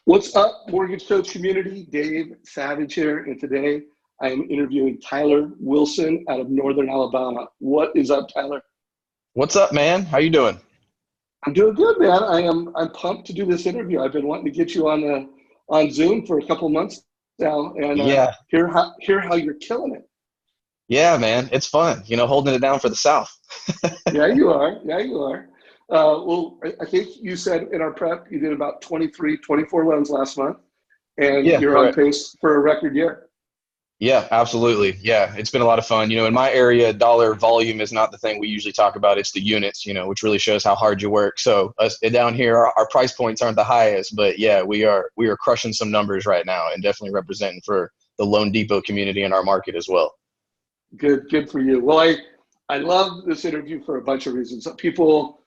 What's up, Mortgage Coach community? Dave Savage here, and today I am interviewing Tyler Wilson out of Northern Alabama. What is up, Tyler? What's up, man? How you doing? I'm doing good, man. I'm pumped to do this interview. I've been wanting to get you on Zoom for a couple of months now, and Yeah, hear how you're killing it. yeah, man. It's fun, holding it down for the South. Yeah, you are. Yeah, you are. Well, I think you said in our prep you did about 23, 24 loans last month, and Yeah, you're on correct. pace for a record year. Yeah, absolutely. Yeah, it's been a lot of fun. In my area, dollar volume is not the thing we usually talk about. It's the units, which really shows how hard you work. So us down here, our price points aren't the highest, but yeah, we are crushing some numbers right now and definitely representing for the Loan Depot community in our market as well. Good for you. Well, I love this interview for a bunch of reasons. People,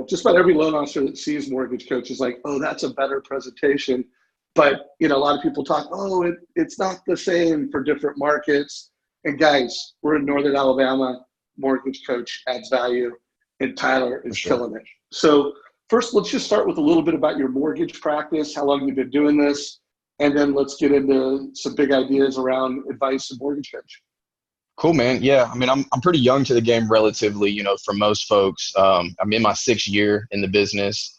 just about every loan officer that sees Mortgage Coach is like, oh, that's a better presentation. But, a lot of people talk, oh, it's not the same for different markets. And guys, we're in Northern Alabama. Mortgage Coach adds value, and Tyler For is sure. killing it. So first, let's just start with a little bit about your mortgage practice, how long you've been doing this, and then let's get into some big ideas around advice and Mortgage Coach. Cool, man. Yeah, I mean, I'm pretty young to the game relatively, for most folks. I'm in my sixth year in the business.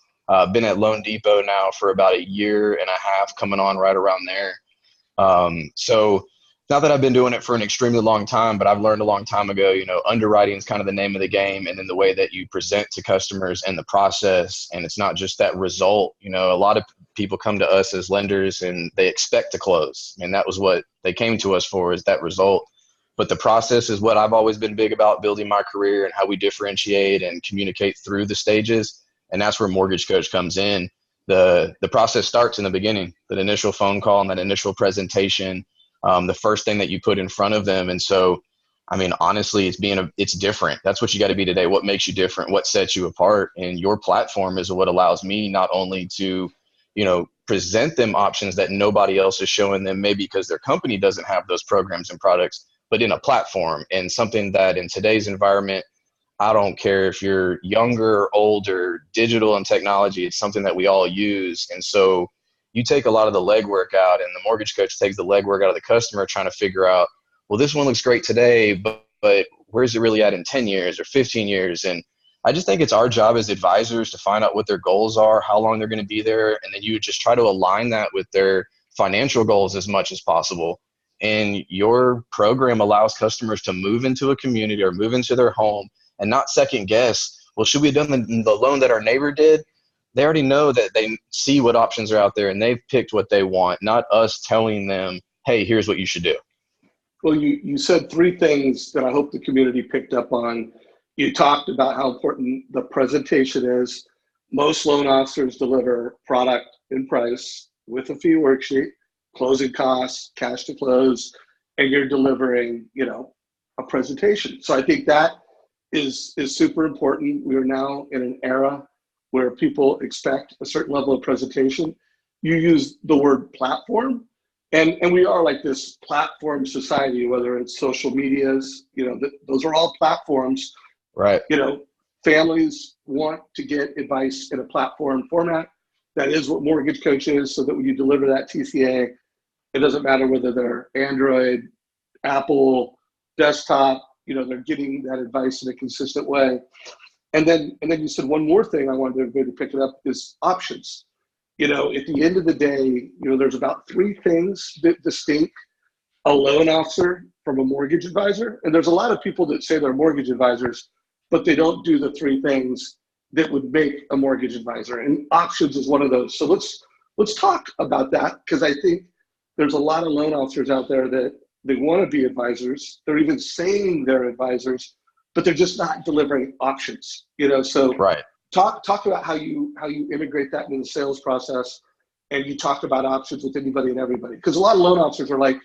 Been at Loan Depot now for about a year and a half, coming on right around there. So not that I've been doing it for an extremely long time, but I've learned a long time ago, underwriting is kind of the name of the game, and then the way that you present to customers and the process. And it's not just that result. A lot of people come to us as lenders and they expect to close. And that was what they came to us for, is that result. But the process is what I've always been big about, building my career and how we differentiate and communicate through the stages. And that's where Mortgage Coach comes in. The process starts in the beginning, that initial phone call and that initial presentation, the first thing that you put in front of them. And so, I mean, honestly, it's different. That's what you got to be today. What makes you different? What sets you apart? And your platform is what allows me not only to, present them options that nobody else is showing them, maybe because their company doesn't have those programs and products, but in a platform and something that in today's environment, I don't care if you're younger, older, digital and technology, it's something that we all use. And so you take a lot of the legwork out, and the Mortgage Coach takes the legwork out of the customer trying to figure out, well, this one looks great today, but where's it really at in 10 years or 15 years? And I just think it's our job as advisors to find out what their goals are, how long they're going to be there. And then you just try to align that with their financial goals as much as possible. And your program allows customers to move into a community or move into their home and not second guess, well, should we have done the loan that our neighbor did? They already know that they see what options are out there and they've picked what they want, not us telling them, hey, here's what you should do. Well, you said three things that I hope the community picked up on. You talked about how important the presentation is. Most loan officers deliver product and price with a fee worksheet, closing costs, cash to close, and you're delivering, a presentation. So I think that is super important. We are now in an era where people expect a certain level of presentation. You use the word platform, and we are like this platform society, whether it's social medias, those are all platforms. Right. Families want to get advice in a platform format. That is what Mortgage Coach is, so that when you deliver that TCA, it doesn't matter whether they're Android, Apple, desktop, they're getting that advice in a consistent way. And then you said one more thing I wanted everybody to pick it up is options. At the end of the day, there's about three things that distinct a loan officer from a mortgage advisor. And there's a lot of people that say they're mortgage advisors, but they don't do the three things that would make a mortgage advisor. And options is one of those. So let's talk about that, because I think there's a lot of loan officers out there that they want to be advisors. They're even saying they're advisors, but they're just not delivering options. So Right. talk about how you integrate that into the sales process, and you talk about options with anybody and everybody. Because a lot of loan officers are like,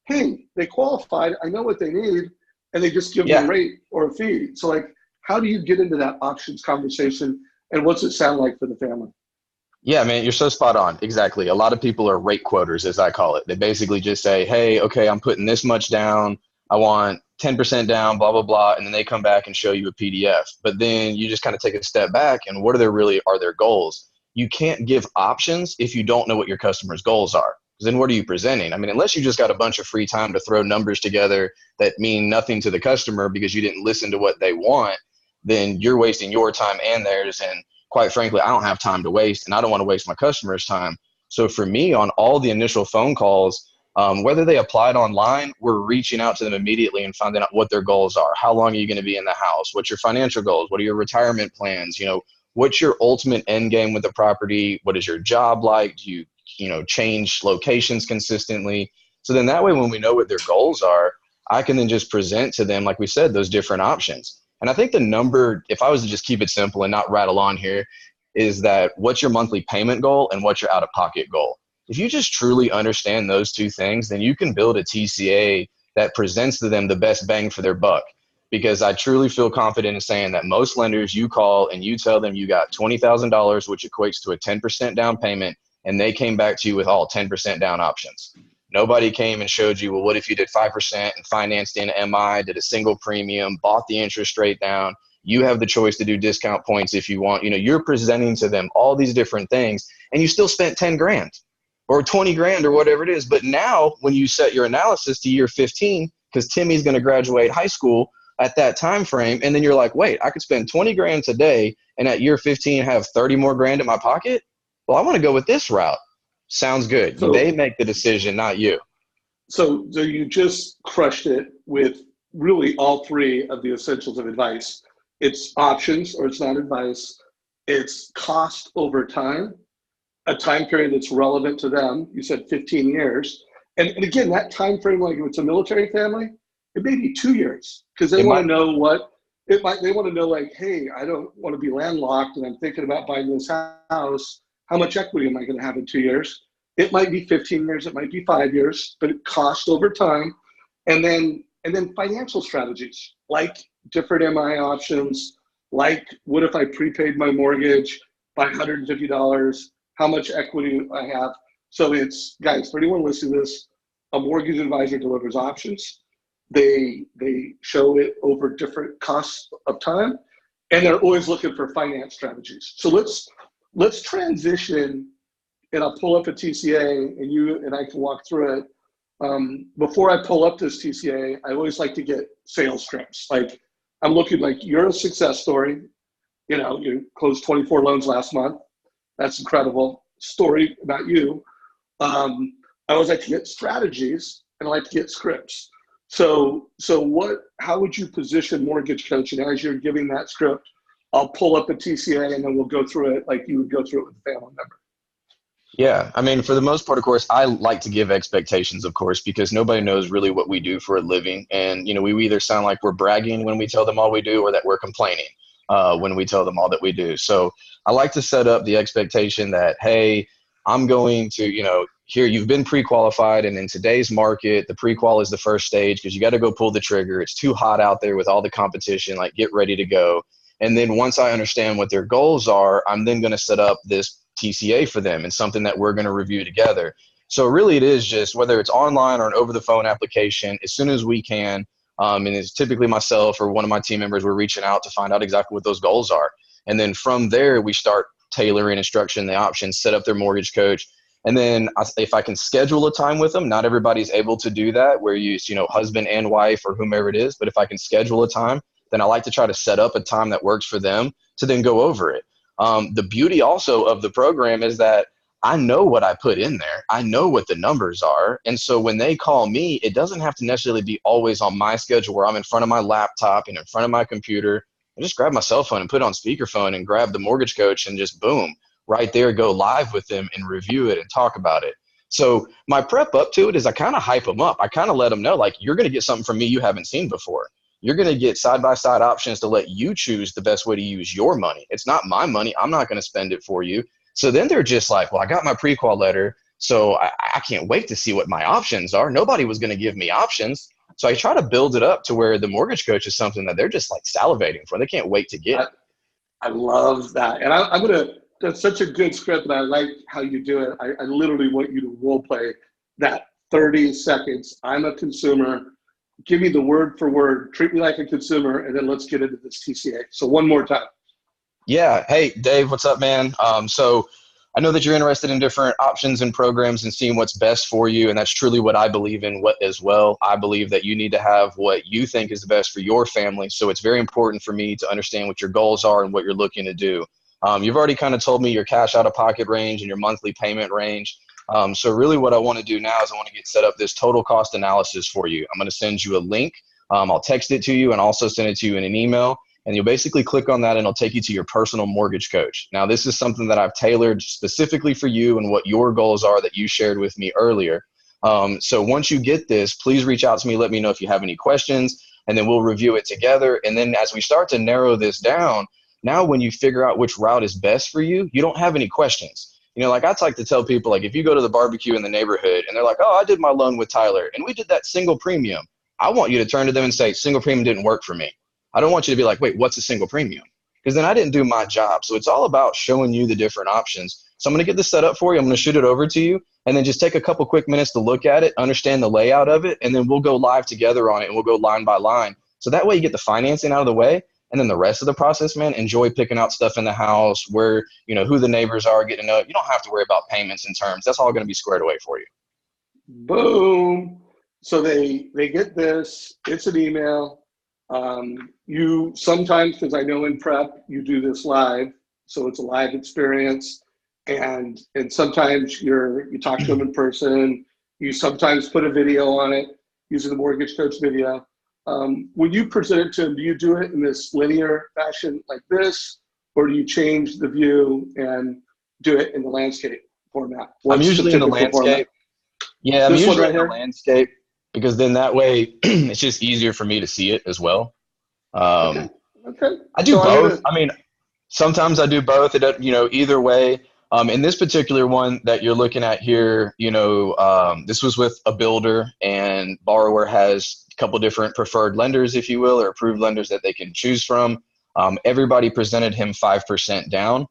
hey, they qualified, I know what they need, and they just give them a Yeah. rate or a fee. So how do you get into that options conversation, and what's it sound like for the family? Yeah, man, you're so spot on. Exactly. A lot of people are rate quoters, as I call it. They basically just say, hey, okay, I'm putting this much down. I want 10% down, blah, blah, blah. And then they come back and show you a PDF. But then you just kind of take a step back, and what are their goals? you can't give options if you don't know what your customer's goals are. Then what are you presenting? I mean, unless you just got a bunch of free time to throw numbers together that mean nothing to the customer because you didn't listen to what they want, then you're wasting your time and theirs. And quite frankly, I don't have time to waste, and I don't want to waste my customers' time. So for me, on all the initial phone calls, whether they applied online, we're reaching out to them immediately and finding out what their goals are. How long are you going to be in the house? What's your financial goals? What are your retirement plans? What's your ultimate end game with the property? What is your job like? Do you change locations consistently? So then that way, when we know what their goals are, I can then just present to them, like we said, those different options. And I think the number, if I was to just keep it simple and not rattle on here, is that what's your monthly payment goal and what's your out-of-pocket goal? If you just truly understand those two things, then you can build a TCA that presents to them the best bang for their buck. Because I truly feel confident in saying that most lenders, you call and you tell them you got $20,000, which equates to a 10% down payment, and they came back to you with all 10% down options. Nobody came and showed you, well, what if you did 5% and financed in MI, did a single premium, bought the interest rate down? You have the choice to do discount points if you want. You're presenting to them all these different things, and you still spent 10 grand or 20 grand or whatever it is. But now when you set your analysis to year 15, because Timmy's going to graduate high school at that time frame, and then you're like, wait, I could spend 20 grand today and at year 15 have 30 more grand in my pocket? Well, I want to go with this route. Sounds good. They So, make the decision, not you. so you just crushed it with really all three of the essentials of advice. It's options, or it's not advice. It's cost over time, a time period that's relevant to them. You said 15 years. And again, that time frame, like if it's a military family, it may be 2 years, because they It want might, to know what it might, they want to know, like, hey, I don't want to be landlocked and I'm thinking about buying this house. How much equity am I going to have in 2 years? It might be 15 years, it might be 5 years, but it costs over time. And then financial strategies like different MI options, like what if I prepaid my mortgage by $150? How much equity I have? So it's, guys, for anyone listening to this, a mortgage advisor delivers options. They show it over different costs of time, and they're always looking for finance strategies. So let's transition, and I'll pull up a TCA, and you and I can walk through it. Before I pull up this TCA, I always like to get sales scripts. Like, I'm looking, like, you're a success story. You closed 24 loans last month. That's incredible story about you. I always like to get strategies, and I like to get scripts. So how would you position mortgage coaching as you're giving that script? I'll pull up a TCA, and then we'll go through it like you would go through it with a family member. yeah. I mean, for the most part, of course, I like to give expectations, of course, because nobody knows really what we do for a living. And, we either sound like we're bragging when we tell them all we do, or that we're complaining when we tell them all that we do. So I like to set up the expectation that, hey, I'm going to, here you've been pre-qualified, and in today's market, the pre-qual is the first stage because you got to go pull the trigger. It's too hot out there with all the competition, like get ready to go. And then once I understand what their goals are, I'm then going to set up this TCA for them and something that we're going to review together. So really it is just whether it's online or an over the phone application, as soon as we can, and it's typically myself or one of my team members, we're reaching out to find out exactly what those goals are. And then from there, we start tailoring instruction, the options, set up their mortgage coach. And then if I can schedule a time with them, not everybody's able to do that where husband and wife or whomever it is, but if I can schedule a time, then I like to try to set up a time that works for them to then go over it. The beauty also of the program is that I know what I put in there. I know what the numbers are. And so when they call me, it doesn't have to necessarily be always on my schedule where I'm in front of my laptop and in front of my computer. I just grab my cell phone and put it on speakerphone and grab the mortgage coach and just boom, right there, go live with them and review it and talk about it. So my prep up to it is I kind of hype them up. I kind of let them know, like, you're going to get something from me you haven't seen before. You're going to get side-by-side options to let you choose the best way to use your money. It's not my money. I'm not going to spend it for you. So then they're just like, well, I got my pre-qual letter, so I can't wait to see what my options are. Nobody was going to give me options. So I try to build it up to where the mortgage coach is something that they're just like salivating for. They can't wait to get. I love that. And I'm going to, that's such a good script, and I like how you do it. I literally want you to role play that 30 seconds. I'm a consumer. Give me the word for word. Treat me like a consumer, and then let's get into this TCA. So one more time. Yeah. Hey, Dave, what's up, man? So I know that you're interested in different options and programs and seeing what's best for you. And that's truly what I believe in as well. I believe that you need to have what you think is the best for your family. So it's very important for me to understand what your goals are and what you're looking to do. You've already kind of told me your cash out of pocket range and your monthly payment range. So really what I want to do now is I want to get set up this total cost analysis for you. I'm going to send you a link. I'll text it to you and also send it to you in an email. And you'll basically click on that and it'll take you to your personal mortgage coach. Now, this is something that I've tailored specifically for you and what your goals are that you shared with me earlier. So once you get this, please reach out to me. Let me know if you have any questions, and then we'll review it together. And then as we start to narrow this down, now when you figure out which route is best for you, you don't have any questions. You know, like I like to tell people, like if you go to the barbecue in the neighborhood and they're like, oh, I did my loan with Tyler and we did that single premium. I want you to turn to them and say, single premium didn't work for me. I don't want you to be like, wait, what's a single premium? Because then I didn't do my job. So it's all about showing you the different options. So I'm going to get this set up for you. I'm going to shoot it over to you and then just take a couple quick minutes to look at it, understand the layout of it, and then we'll go live together on it and we'll go line by line. So that way you get the financing out of the way. And then the rest of the process, man, enjoy picking out stuff in the house where, you know, who the neighbors are, getting to know it. You don't have to worry about payments and terms. That's all going to be squared away for you. Boom. So they get this, it's an email. You sometimes, because I know in prep, you do this live. So it's a live experience. And sometimes you talk to them in person. You sometimes put a video on it using the mortgage coach video. When you present it to them, do you do it in this linear fashion like this, or do you change the view and do it in the landscape format? I'm usually in the landscape. Format? Yeah, I'm usually in the landscape because then that way it's just easier for me to see it as well. Okay. I do both. I mean, sometimes I do both. It, you know, either way. In this particular one that you're looking at here, you know, this was with a builder, and borrower has a couple different preferred lenders, if you will, or approved lenders that they can choose from. Everybody presented him 5% down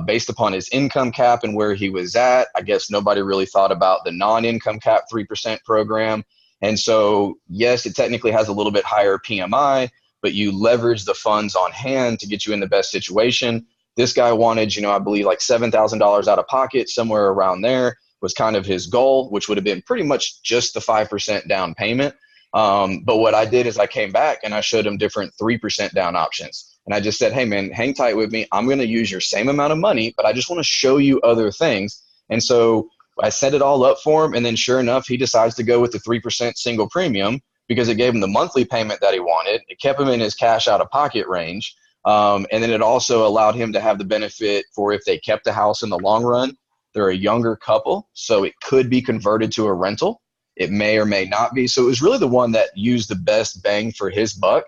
based upon his income cap and where he was at. I guess nobody really thought about the non-income cap 3% program. And so, yes, it technically has a little bit higher PMI, but you leverage the funds on hand to get you in the best situation. This guy wanted, you know, I believe like $7,000 out of pocket, somewhere around there was kind of his goal, which would have been pretty much just the 5% down payment. But what I did is I came back and I showed him different 3% down options. And I just said, hey, man, hang tight with me. I'm going to use your same amount of money, but I just want to show you other things. And so I set it all up for him. And then sure enough, he decides to go with the 3% single premium because it gave him the monthly payment that he wanted. It kept him in his cash out of pocket range. And then it also allowed him to have the benefit for if they kept the house in the long run. They're a younger couple, so it could be converted to a rental. It may or may not be. So it was really the one that used the best bang for his buck.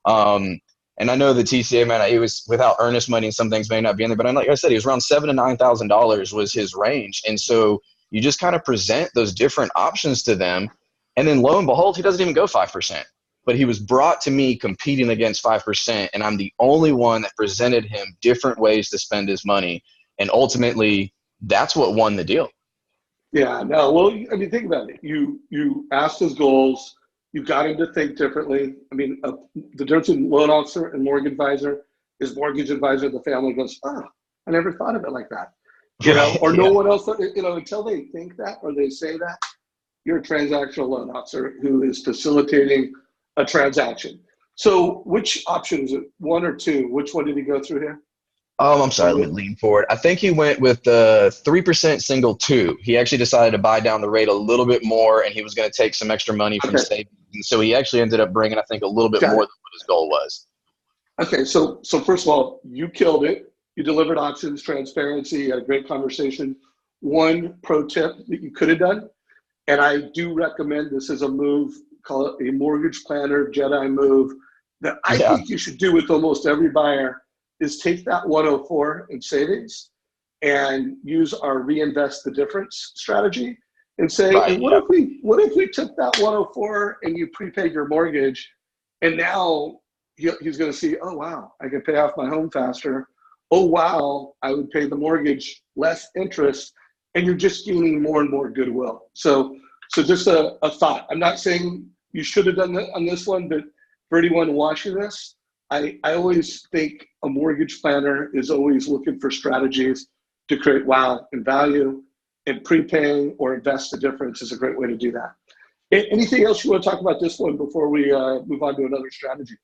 And I know the TCA, man, it was without earnest money and some things may not be in there. But like I said, he was around $7,000 to $9,000 was his range. And so you just kind of present those different options to them. And then lo and behold, he doesn't even go 5%. But he was brought to me competing against 5%, and I'm the only one that presented him different ways to spend his money. And ultimately, that's what won the deal. Yeah, no, well, I mean, think about it. You asked his goals. You got him to think differently. I mean, the difference between loan officer and mortgage advisor is mortgage advisor, the family goes, oh, I never thought of it like that. You know, or no one else, you know, until they think that or they say that, you're a transactional loan officer who is facilitating a transaction. So which option is it? One or two? Which one did he go through here? Oh, I'm sorry. Let me lean forward. I think he went with the 3% single 2. He actually decided to buy down the rate a little bit more, and he was going to take some extra money from savings. And so he actually ended up bringing, I think, a little bit more than what his goal was. Okay. So first of all, you killed it. You delivered options, transparency. You had a great conversation. One pro tip that you could have done, and I do recommend this as a move, call it a mortgage planner Jedi move, that I think you should do with almost every buyer, is take that 104 in savings and use our reinvest the difference strategy and say, what if we took that 104 and you prepaid your mortgage, and now he's going to see, oh wow, I can pay off my home faster. Oh wow, I would pay the mortgage less interest, and you're just gaining more and more goodwill. So just a thought. I'm not saying you should have done that on this one, but for anyone watching this, I always think a mortgage planner is always looking for strategies to create wow and value, and prepaying or invest the difference is a great way to do that. Anything else you want to talk about this one before we move on to another strategy?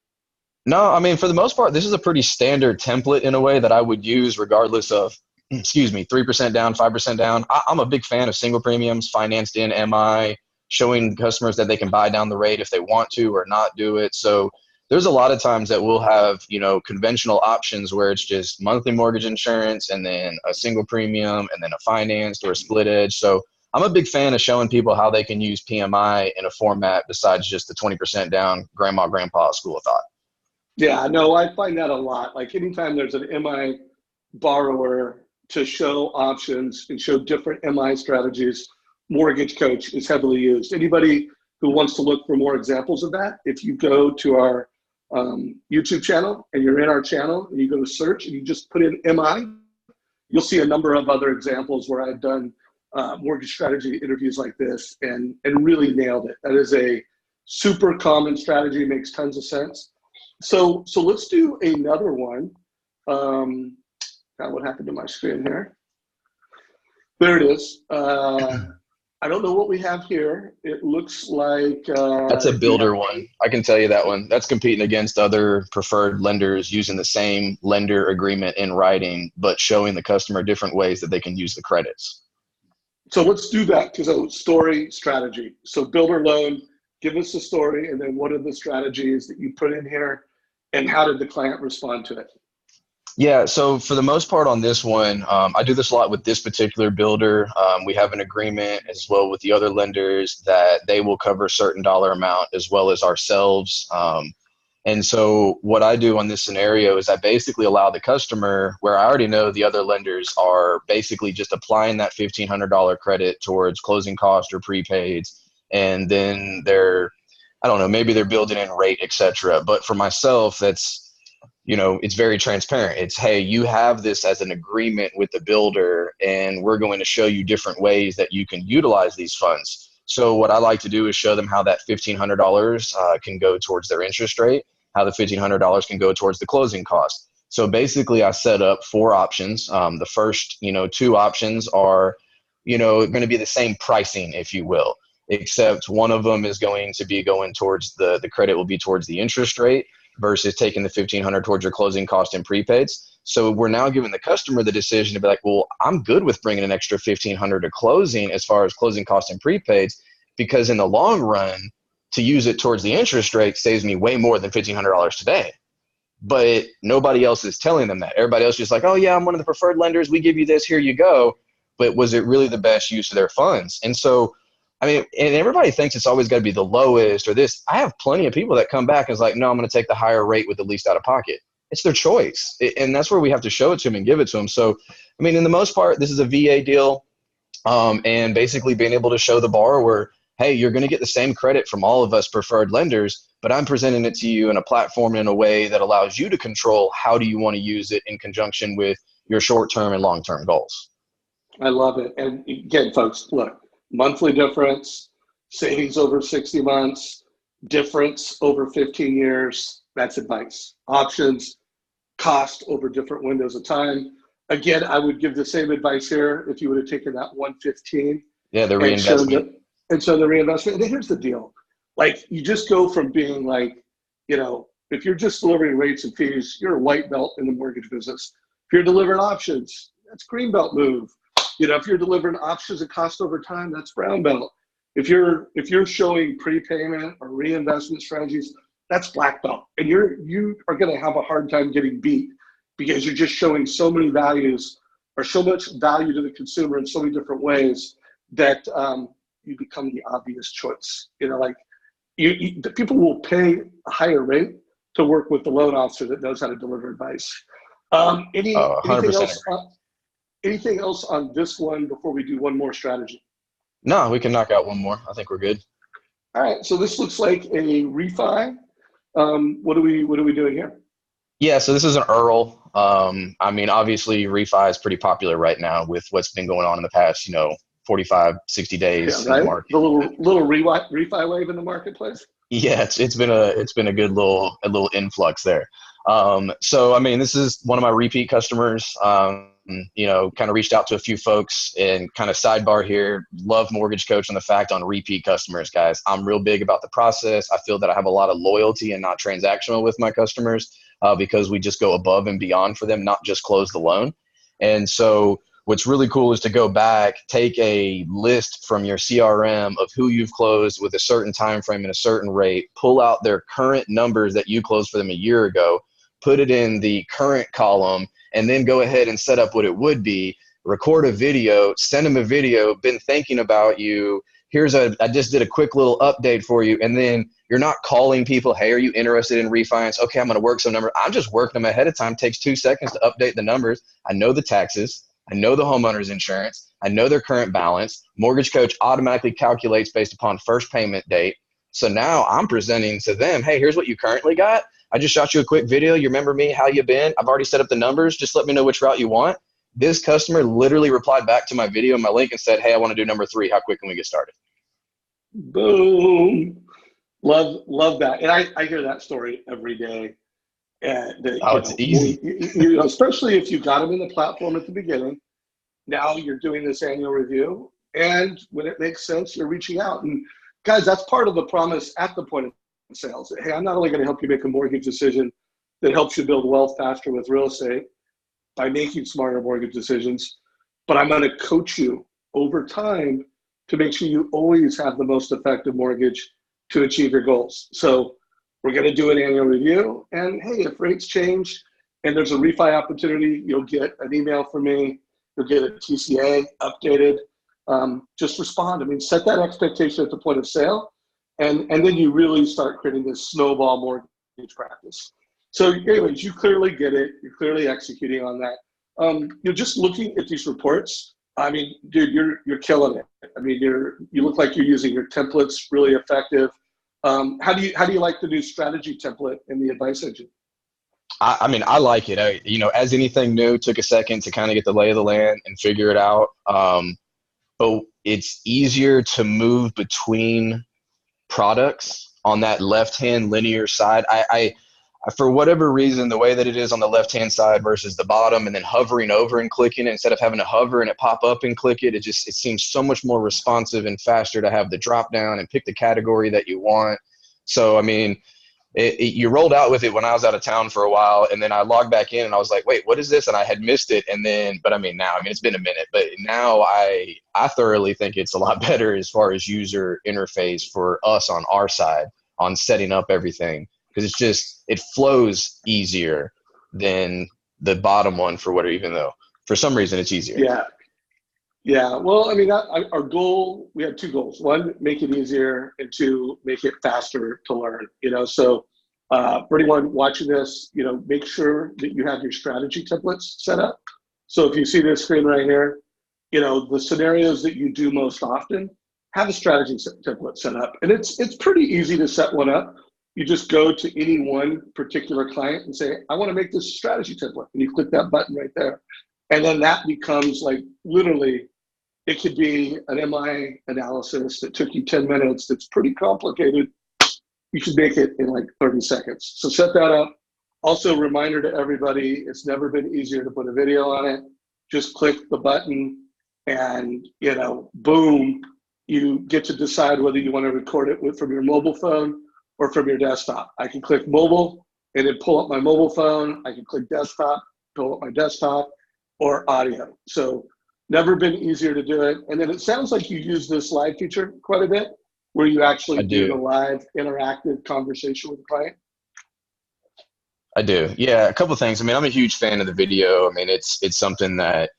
No, I mean, for the most part, this is a pretty standard template in a way that I would use regardless of, excuse me, 3% down, 5% down. I'm a big fan of single premiums, financed in MI, showing customers that they can buy down the rate if they want to or not do it. So there's a lot of times that we'll have, conventional options where it's just monthly mortgage insurance and then a single premium and then a financed or a split edge. So I'm a big fan of showing people how they can use PMI in a format besides just the 20% down grandma, grandpa school of thought. Yeah, no, I find that a lot. Like anytime there's an MI borrower to show options and show different MI strategies, Mortgage Coach is heavily used. Anybody who wants to look for more examples of that, if you go to our YouTube channel and you're in our channel and you go to search and you just put in MI, you'll see a number of other examples where I've done mortgage strategy interviews like this and really nailed it. That is a super common strategy, makes tons of sense. So let's do another one. What happened to my screen here? There it is. I don't know what we have here. It looks like that's a builder one. I can tell you that one. That's competing against other preferred lenders using the same lender agreement in writing, but showing the customer different ways that they can use the credits. So let's do that because story strategy. So builder loan, give us a story, and then what are the strategies that you put in here, and how did the client respond to it? Yeah, so for the most part on this one, I do this a lot with this particular builder. We have an agreement as well with the other lenders that they will cover a certain dollar amount as well as ourselves. And so what I do on this scenario is I basically allow the customer, where I already know the other lenders are basically just applying that $1,500 credit towards closing cost or prepaids, and then I don't know, maybe they're building in rate, et cetera. But for myself, it's very transparent. It's, hey, you have this as an agreement with the builder, and we're going to show you different ways that you can utilize these funds. So what I like to do is show them how that $1,500 can go towards their interest rate, how the $1,500 can go towards the closing cost. So basically I set up 4 options. The first, 2 options are, going to be the same pricing, if you will, except one of them is going to be going towards the credit will be towards the interest rate versus taking the $1,500 towards your closing cost and prepaids. So we're now giving the customer the decision to be like, well, I'm good with bringing an extra $1,500 to closing as far as closing costs and prepaids, because in the long run, to use it towards the interest rate saves me way more than $1,500 today. But nobody else is telling them that. Everybody else is just like, oh yeah, I'm one of the preferred lenders. We give you this, here you go. But was it really the best use of their funds? And so, I mean, and everybody thinks it's always got to be the lowest or this. I have plenty of people that come back and is like, no, I'm going to take the higher rate with the least out of pocket. It's their choice. And that's where we have to show it to them and give it to them. So, I mean, in the most part, this is a VA deal. And basically being able to show the borrower, hey, you're going to get the same credit from all of us preferred lenders, but I'm presenting it to you in a platform in a way that allows you to control how do you want to use it in conjunction with your short-term and long-term goals. I love it. And again, folks, look, monthly difference, savings over 60 months, difference over 15 years, that's advice. Options, cost over different windows of time. Again, I would give the same advice here if you would have taken that 115. Yeah, the reinvestment. And so the reinvestment, and here's the deal. Like, you just go from being like, if you're just delivering rates and fees, you're a white belt in the mortgage business. If you're delivering options, that's green belt move. If you're delivering options and cost over time, that's brown belt. If you're showing prepayment or reinvestment strategies, that's black belt. And you are going to have a hard time getting beat because you're just showing so many values or so much value to the consumer in so many different ways that you become the obvious choice. The people will pay a higher rate to work with the loan officer that knows how to deliver advice. Anything else on this one before we do one more strategy? No, we can knock out one more. I think we're good. All right. So this looks like a refi. What are we doing here? Yeah, so this is an Earl. I mean, obviously refi is pretty popular right now with what's been going on in the past, 45, 60 days. Yeah, right. In the market. The little refi wave in the marketplace. Yeah, it's been a good little influx there. So I mean, this is one of my repeat customers. you know, kind of reached out to a few folks, and kind of sidebar here, love Mortgage Coach on the fact on repeat customers, guys. I'm real big about the process. I feel that I have a lot of loyalty and not transactional with my customers, because we just go above and beyond for them, not just close the loan. And so what's really cool is to go back, take a list from your CRM of who you've closed with a certain time frame and a certain rate, pull out their current numbers that you closed for them a year ago, put it in the current column, and then go ahead and set up what it would be. Record a video, send them a video, been thinking about you. I just did a quick little update for you. And then you're not calling people, hey, are you interested in refinance? Okay, I'm going to work some numbers. I'm just working them ahead of time. It takes 2 seconds to update the numbers. I know the taxes. I know the homeowner's insurance. I know their current balance. Mortgage Coach automatically calculates based upon first payment date. So now I'm presenting to them, hey, here's what you currently got. I just shot you a quick video. You remember me? How you been? I've already set up the numbers. Just let me know which route you want. This customer literally replied back to my video and my link and said, hey, I want to do number 3. How quick can we get started? Boom. Love that. And I hear that story every day. It's easy. Especially if you got them in the platform at the beginning. Now you're doing this annual review. And when it makes sense, you're reaching out. And guys, that's part of the promise at the point of sales. Hey, I'm not only going to help you make a mortgage decision that helps you build wealth faster with real estate by making smarter mortgage decisions, but I'm going to coach you over time to make sure you always have the most effective mortgage to achieve your goals. So we're going to do an annual review, and hey, if rates change and there's a refi opportunity, you'll get an email from me, you'll get a TCA updated. Just respond. I mean, set that expectation at the point of sale, and then you really start creating this snowball mortgage practice. So anyways, you clearly get it. You're clearly executing on that. You're just looking at these reports. I mean, dude, you're killing it. I mean, you look like you're using your templates really effective. How do you like the new strategy template in the advice engine? I mean, I like it. As anything new, took a second to kind of get the lay of the land and figure it out. But it's easier to move between products on that left-hand linear side. I for whatever reason, the way that it is on the left-hand side versus the bottom, and then hovering over and clicking it instead of having to hover and it pop up and click it, it seems so much more responsive and faster to have the drop down and pick the category that you want. So, I mean, you rolled out with it when I was out of town for a while, and then I logged back in and I was like, wait, what is this? And I had missed it. And then, but I mean, it's been a minute, but now I thoroughly think it's a lot better as far as user interface for us on our side on setting up everything. Because it flows easier than the bottom one even though for some reason it's easier. Yeah. Well, I mean, our goal, we had 2 goals. 1, make it easier, and 2, make it faster to learn. So for anyone watching this, make sure that you have your strategy templates set up. So if you see this screen right here, the scenarios that you do most often, have a strategy template set up. And it's pretty easy to set one up. You just go to any one particular client and say, I want to make this strategy template. And you click that button right there. And then that becomes like literally, it could be an MI analysis that took you 10 minutes that's pretty complicated. You should make it in like 30 seconds. So set that up. Also, reminder to everybody, it's never been easier to put a video on it. Just click the button and, boom, you get to decide whether you want to record it from your mobile phone or from your desktop. I can click mobile and then pull up my mobile phone. I can click desktop, pull up my desktop, or audio. So never been easier to do it. And then it sounds like you use this live feature quite a bit, where you actually do the live interactive conversation with the client. I do. Yeah, a couple of things. I mean, I'm a huge fan of the video. I mean, it's something that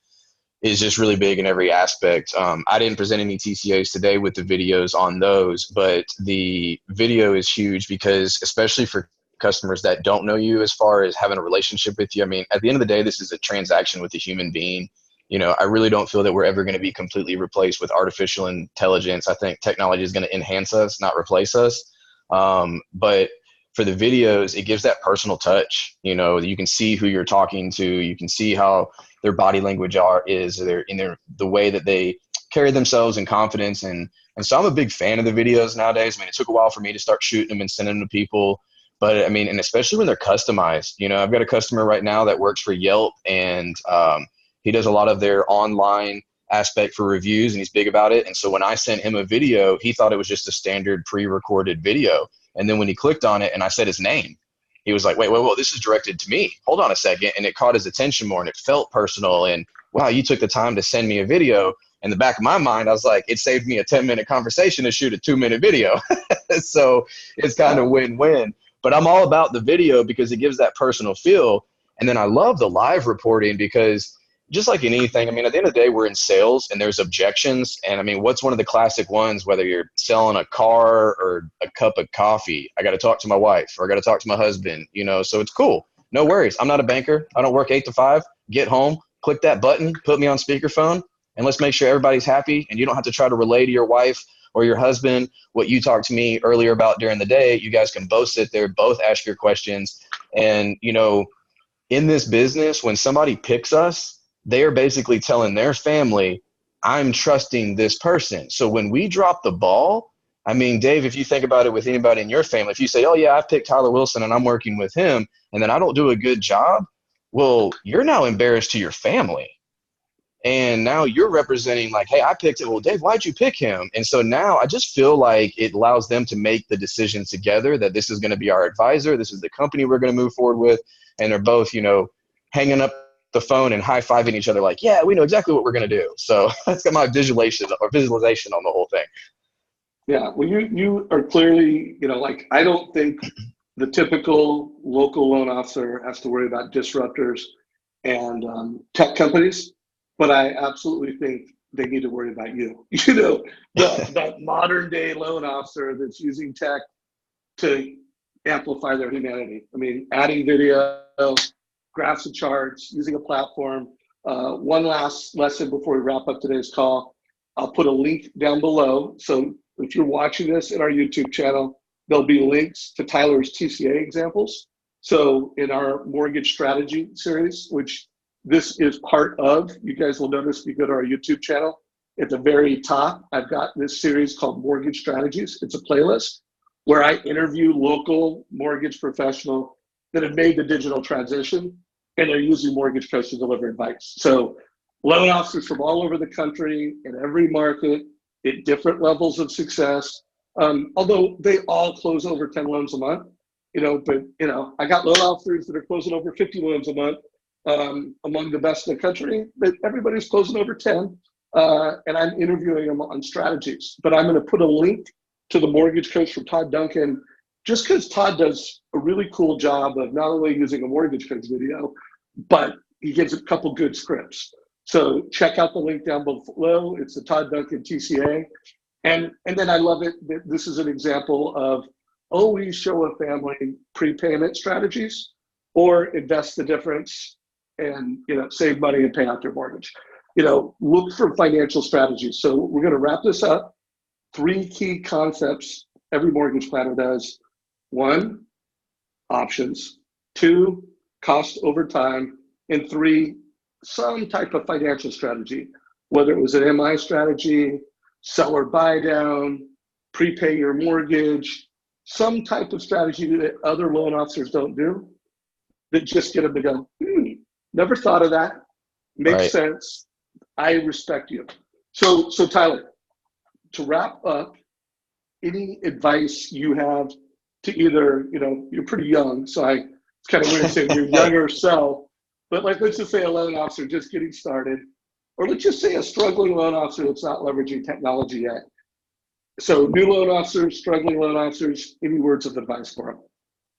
is just really big in every aspect. I didn't present any TCAs today with the videos on those, but the video is huge because, especially for customers that don't know you as far as having a relationship with you, I mean, at the end of the day, this is a transaction with a human being. I really don't feel that we're ever going to be completely replaced with artificial intelligence. I think technology is going to enhance us, not replace us. But for the videos, it gives that personal touch. You can see who you're talking to. You can see how their body language is the way that they carry themselves in confidence. And so I'm a big fan of the videos nowadays. I mean, it took a while for me to start shooting them and sending them to people. But I mean, and especially when they're customized. I've got a customer right now that works for Yelp, and He does a lot of their online aspect for reviews, and he's big about it. And so when I sent him a video, he thought it was just a standard pre-recorded video. And then when he clicked on it and I said his name, he was like, wait, this is directed to me. Hold on a second. And it caught his attention more and it felt personal. And wow, you took the time to send me a video. In the back of my mind, I was like, it saved me a 10-minute conversation to shoot a 2-minute video. So it's kind of win-win. But I'm all about the video because it gives that personal feel. And then I love the live reporting because just like in anything, I mean, at the end of the day, we're in sales and there's objections. And I mean, what's one of the classic ones, whether you're selling a car or a cup of coffee? I got to talk to my wife or I got to talk to my husband, you know, so it's cool. No worries. I'm not a banker. I don't work 8 to 5. Get home, click that button, put me on speakerphone, and let's make sure everybody's happy. And you don't have to try to relay to your wife or your husband what you talked to me earlier about during the day. You guys can both sit there, both ask your questions. And, you know, in this business, when somebody picks us, they are basically telling their family, I'm trusting this person. So when we drop the ball, I mean, Dave, if you think about it with anybody in your family, if you say, oh yeah, I've picked Tyler Wilson and I'm working with him, and then I don't do a good job, well, you're now embarrassed to your family. And now you're representing like, hey, I picked it. Well, Dave, why'd you pick him? And so now I just feel like it allows them to make the decision together that this is going to be our advisor. This is the company we're going to move forward with. And they're both, you know, hanging up the phone and high-fiving each other like, yeah, we know exactly what we're going to do. So that's got my visualization on the whole thing. Yeah, well, you are clearly, you know, like, I don't think the typical local loan officer has to worry about disruptors and tech companies, but I absolutely think they need to worry about you. You know, that modern day loan officer that's using tech to amplify their humanity. I mean, adding video, graphs and charts, using a platform. One last lesson before we wrap up today's call. I'll put a link down below. So if you're watching this in our YouTube channel, there'll be links to Tyler's TCA examples. So in our mortgage strategy series, which this is part of, you guys will notice if you go to our YouTube channel, at the very top, I've got this series called Mortgage Strategies. It's a playlist where I interview local mortgage professionals that have made the digital transition and they're using Mortgage Coach to deliver advice. So loan officers from all over the country in every market at different levels of success, although they all close over 10 loans a month, you know, but, you know, I got loan officers that are closing over 50 loans a month, among the best in the country, but everybody's closing over 10, and I'm interviewing them on strategies. But I'm going to put a link to the Mortgage Coach from Todd Duncan, just because Todd does a really cool job of not only using a Mortgage Coach video, but he gives a couple good scripts. So check out the link down below. It's the Todd Duncan TCA. And then I love it that this is an example of always show a family prepayment strategies or invest the difference and, you know, save money and pay out their mortgage. You know, look for financial strategies. So we're going to wrap this up. 3 key concepts every mortgage planner does. 1, options. 2, cost over time. And 3, some type of financial strategy, whether it was an MI strategy, sell or buy down, prepay your mortgage, some type of strategy that other loan officers don't do that just get them to go, never thought of that. Makes sense. I respect you. So Tyler, to wrap up, any advice you have to either, you know, you're pretty young, so it's kind of weird saying your younger self, but like, let's just say a loan officer just getting started, or let's just say a struggling loan officer that's not leveraging technology yet. So new loan officers, struggling loan officers, any words of advice for them?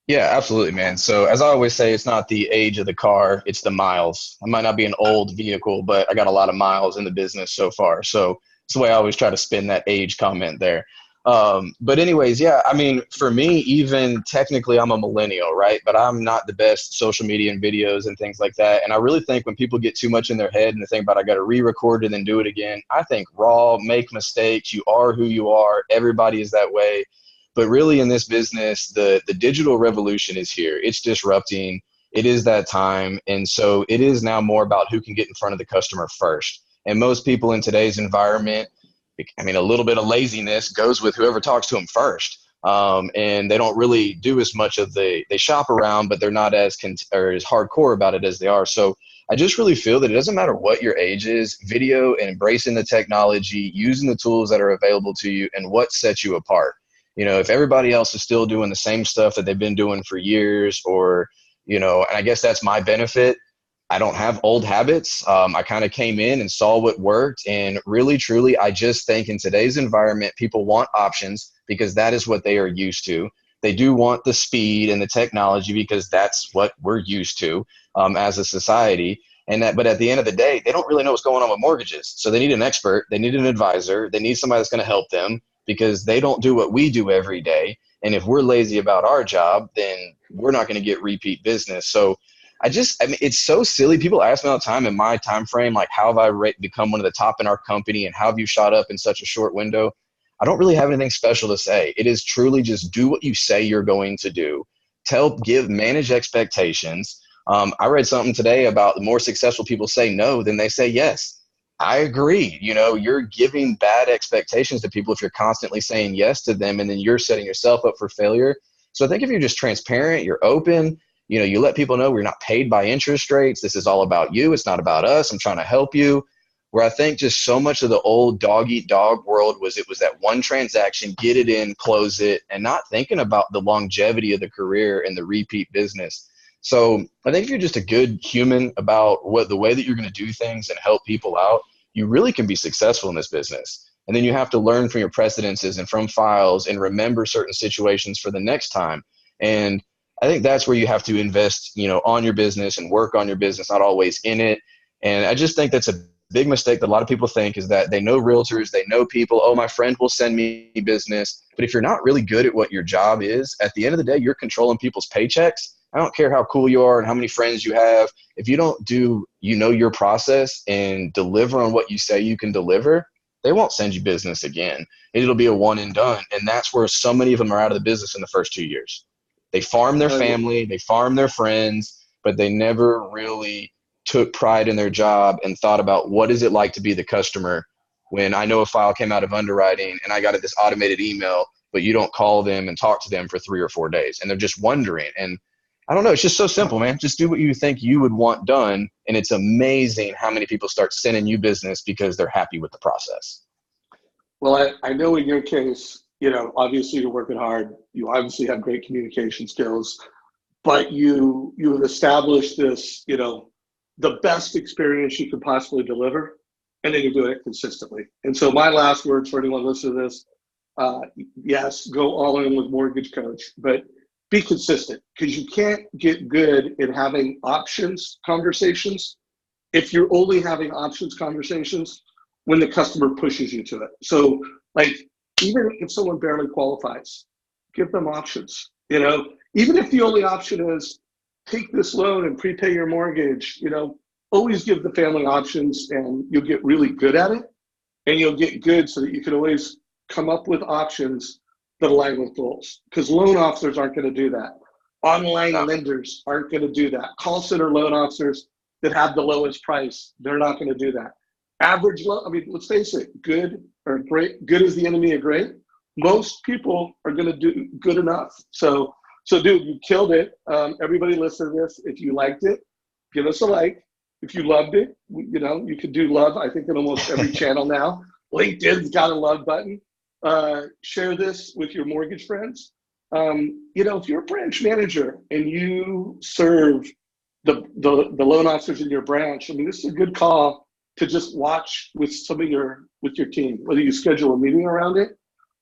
Yeah, absolutely, man. So as I always say, it's not the age of the car, it's the miles. I might not be an old vehicle, but I got a lot of miles in the business so far. So it's the way I always try to spin that age comment there. But anyways, yeah, I mean, for me, even technically I'm a millennial, right? But I'm not the best social media and videos and things like that. And I really think when people get too much in their head and they think about, I got to re-record it and then do it again, I think raw, make mistakes. You are who you are. Everybody is that way. But really in this business, the digital revolution is here. It's disrupting. It is that time. And so it is now more about who can get in front of the customer first. And most people in today's environment, I mean, a little bit of laziness goes with whoever talks to them first. And they don't really do as much of they shop around, but they're not as hardcore about it as they are. So I just really feel that it doesn't matter what your age is, video and embracing the technology, using the tools that are available to you, and what sets you apart. If everybody else is still doing the same stuff that they've been doing for years, or, and I guess that's my benefit. I don't have old habits. I kind of came in and saw what worked. And really, truly, I just think in today's environment, people want options because that is what they are used to. They do want the speed and the technology because that's what we're used to as a society. But at the end of the day, they don't really know what's going on with mortgages. So they need an expert. They need an advisor. They need somebody that's going to help them because they don't do what we do every day. And if we're lazy about our job, then we're not going to get repeat business. So I mean, it's so silly. People ask me all the time in my time frame, like, how have I become one of the top in our company and how have you shot up in such a short window? I don't really have anything special to say. It is truly just do what you say you're going to do. Manage expectations. I read something today about the more successful people say no than they say yes. I agree. You're giving bad expectations to people if you're constantly saying yes to them, and then you're setting yourself up for failure. So I think if you're just transparent, you're open, you let people know we're not paid by interest rates. This is all about you. It's not about us. I'm trying to help you. Where I think just so much of the old dog eat dog world was that one transaction, get it in, close it, and not thinking about the longevity of the career and the repeat business. So I think if you're just a good human about the way that you're going to do things and help people out, you really can be successful in this business. And then you have to learn from your precedences and from files and remember certain situations for the next time. And I think that's where you have to invest, on your business and work on your business, not always in it. And I just think that's a big mistake that a lot of people think is that they know realtors, they know people. Oh, my friend will send me business. But if you're not really good at what your job is, at the end of the day, you're controlling people's paychecks. I don't care how cool you are and how many friends you have. If you don't do, your process and deliver on what you say you can deliver, they won't send you business again. It'll be a one and done. And that's where so many of them are out of the business in the first 2 years. They farm their family, they farm their friends, but they never really took pride in their job and thought about what is it like to be the customer when I know a file came out of underwriting and I got this automated email, but you don't call them and talk to them for 3 or 4 days. And they're just wondering. And I don't know, it's just so simple, man. Just do what you think you would want done. And it's amazing how many people start sending you business because they're happy with the process. Well, I know in your case, obviously you're working hard. You obviously have great communication skills, but you have established this, the best experience you could possibly deliver, and then you're doing it consistently. And so my last words for anyone listening to this, yes, go all in with Mortgage Coach, but be consistent, because you can't get good at having options conversations if you're only having options conversations when the customer pushes you to it. So even if someone barely qualifies, give them options. Even if the only option is take this loan and prepay your mortgage, always give the family options, and you'll get really good at it. And you'll get good so that you can always come up with options that align with goals. Because loan officers aren't going to do that. Online lenders aren't going to do that. Call center loan officers that have the lowest price, they're not going to do that. Average loan, let's face it, good or great, good is the enemy of great. Most people are going to do good enough. So dude, you killed it. Everybody listen to this. If you liked it, give us a like. If you loved it, you could do love, I think, in almost every channel now. LinkedIn's got a love button. Share this with your mortgage friends. If you're a branch manager and you serve the loan officers in your branch, this is a good call to just watch with your team, whether you schedule a meeting around it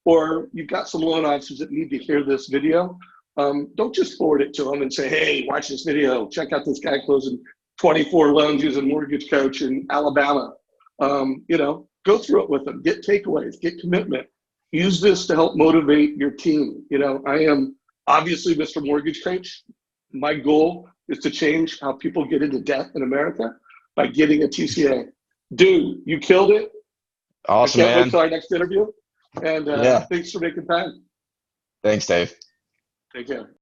or you've got some loan officers that need to hear this video. Don't just forward it to them and say, hey, watch this video. Check out this guy closing 24 loans using Mortgage Coach in Alabama. Go through it with them. Get takeaways, get commitment. Use this to help motivate your team. I am obviously Mr. Mortgage Coach. My goal is to change how people get into debt in America by getting a TCA. Dude, you killed it. Awesome, I can't man. wait till our next interview. And Yeah. thanks for making time. Thanks, Dave. Take care.